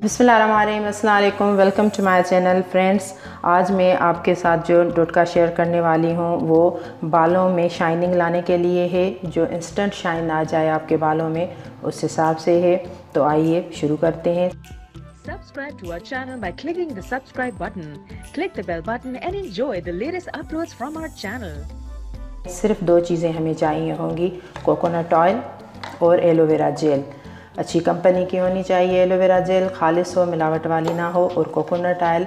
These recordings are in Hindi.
बिस्मिल्लाहिर्रहमानिर्रहीम, अस्सलाम वालेकुम, welcome to my channel friends. आज मैं आपके साथ जो टोटका शेयर करने वाली हूँ वो बालों में शाइनिंग लाने के लिए है, जो इंस्टेंट शाइन आ जाए आपके बालों में उस हिसाब से है। तो आइए शुरू करते हैं। Subscribe to our channel by clicking the subscribe button. Click the bell button and enjoy the latest uploads from our channel. सिर्फ दो चीज़ें हमें चाहिए होंगी, कोकोनट ऑयल और एलोवेरा जेल। अच्छी कंपनी की होनी चाहिए एलोवेरा जेल, खालिस हो, मिलावट वाली ना हो। और कोकोनट ऑयल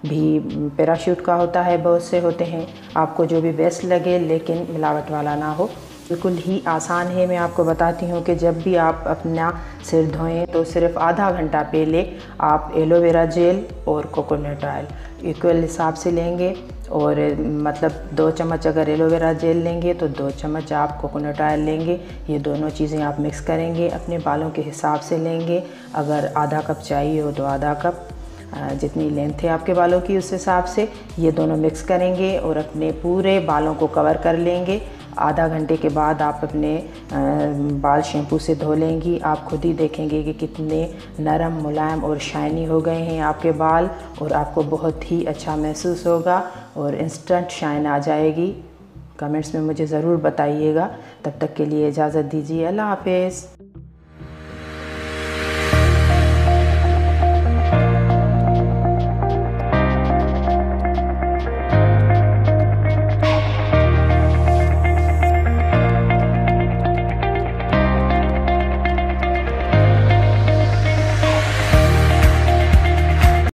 भी पैराशूट का होता है, बहुत से होते हैं, आपको जो भी बेस्ट लगे लेकिन मिलावट वाला ना हो। बिल्कुल ही आसान है। मैं आपको बताती हूँ कि जब भी आप अपना सिर धोएं तो सिर्फ आधा घंटा पहले आप एलोवेरा जेल और कोकोनट ऑयल इक्वल हिसाब से लेंगे। और मतलब 2 चम्मच अगर एलोवेरा जेल लेंगे तो 2 चम्मच आप कोकोनट ऑयल लेंगे। ये दोनों चीज़ें आप मिक्स करेंगे, अपने बालों के हिसाब से लेंगे। अगर आधा कप चाहिए हो तो आधा कप, जितनी लेंथ है आपके बालों की उस हिसाब से ये दोनों मिक्स करेंगे और अपने पूरे बालों को कवर कर लेंगे। आधा घंटे के बाद आप अपने बाल शैम्पू से धो लेंगी। आप खुद ही देखेंगे कि कितने नरम, मुलायम और शाइनी हो गए हैं आपके बाल, और आपको बहुत ही अच्छा महसूस होगा और इंस्टेंट शाइन आ जाएगी। कमेंट्स में मुझे ज़रूर बताइएगा। तब तक के लिए इजाज़त दीजिए। अल्लाह हाफ़िज़।